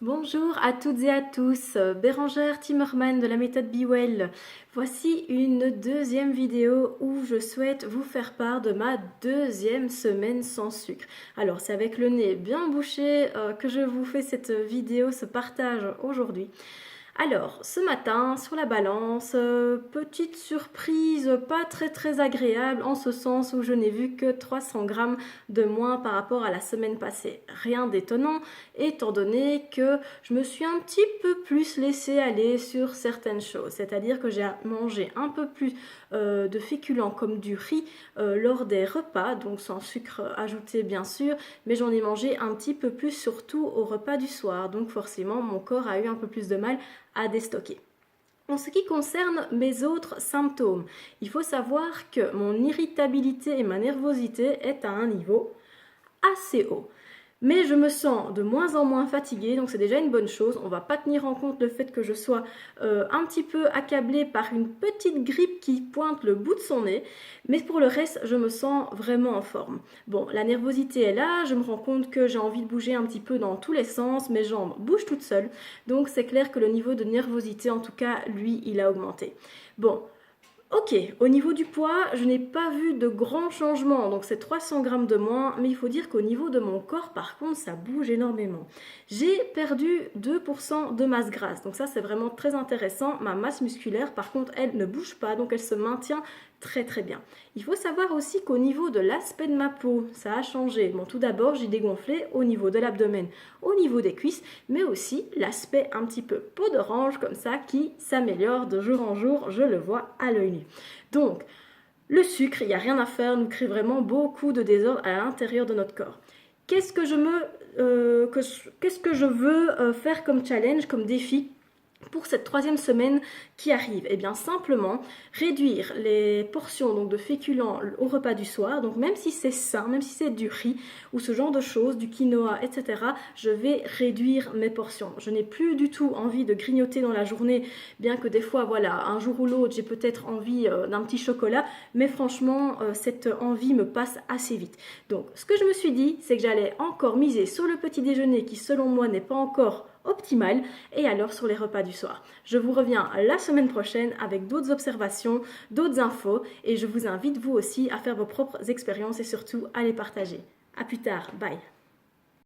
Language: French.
Bonjour à toutes et à tous, Bérangère Timmerman de la méthode Be Well. Voici une deuxième vidéo où je souhaite vous faire part de ma deuxième semaine sans sucre. Alors c'est avec le nez bien bouché que je vous fais cette vidéo, ce partage aujourd'hui. Alors, ce matin, sur la balance, petite surprise pas très agréable en ce sens où je n'ai vu que 300 grammes de moins par rapport à la semaine passée. Rien d'étonnant, étant donné que je me suis un petit peu plus laissée aller sur certaines choses. C'est-à-dire que j'ai mangé un peu plus de féculents comme du riz lors des repas, donc sans sucre ajouté bien sûr, mais j'en ai mangé un petit peu plus surtout au repas du soir. Donc forcément, mon corps a eu un peu plus de mal à déstocker. En ce qui concerne mes autres symptômes, il faut savoir que mon irritabilité et ma nervosité est à un niveau assez haut. Mais je me sens de moins en moins fatiguée, donc c'est déjà une bonne chose. On ne va pas tenir en compte le fait que je sois un petit peu accablée par une petite grippe qui pointe le bout de son nez. Mais pour le reste, je me sens vraiment en forme. Bon, la nervosité est là, je me rends compte que j'ai envie de bouger un petit peu dans tous les sens, mes jambes bougent toutes seules. Donc c'est clair que le niveau de nervosité, en tout cas, lui, il a augmenté. Bon. Ok, au niveau du poids, je n'ai pas vu de grands changements, donc c'est 300 grammes de moins, mais il faut dire qu'au niveau de mon corps, par contre, ça bouge énormément. J'ai perdu 2% de masse grasse, donc ça c'est vraiment très intéressant. Ma masse musculaire, par contre, elle ne bouge pas, donc elle se maintient très bien. Il faut savoir aussi qu'au niveau de l'aspect de ma peau, ça a changé. Bon, tout d'abord, j'ai dégonflé au niveau de l'abdomen, au niveau des cuisses, mais aussi l'aspect un petit peu peau d'orange comme ça qui s'améliore de jour en jour, je le vois à l'œil nu. Donc, le sucre, il n'y a rien à faire, nous crée vraiment beaucoup de désordre à l'intérieur de notre corps. Qu'est-ce que je veux faire comme challenge, comme défi pour cette troisième semaine qui arrive? Eh bien simplement réduire les portions donc, de féculents au repas du soir. Donc même si c'est sain, même si c'est du riz ou ce genre de choses, du quinoa, etc., je vais réduire mes portions. Je n'ai plus du tout envie de grignoter dans la journée, bien que des fois, voilà, un jour ou l'autre, j'ai peut-être envie d'un petit chocolat, mais franchement, cette envie me passe assez vite. Donc ce que je me suis dit, c'est que j'allais encore miser sur le petit déjeuner qui, selon moi, n'est pas encore optimale et alors sur les repas du soir. Je vous reviens la semaine prochaine avec d'autres observations, d'autres infos et je vous invite vous aussi à faire vos propres expériences et surtout à les partager. À plus tard, bye.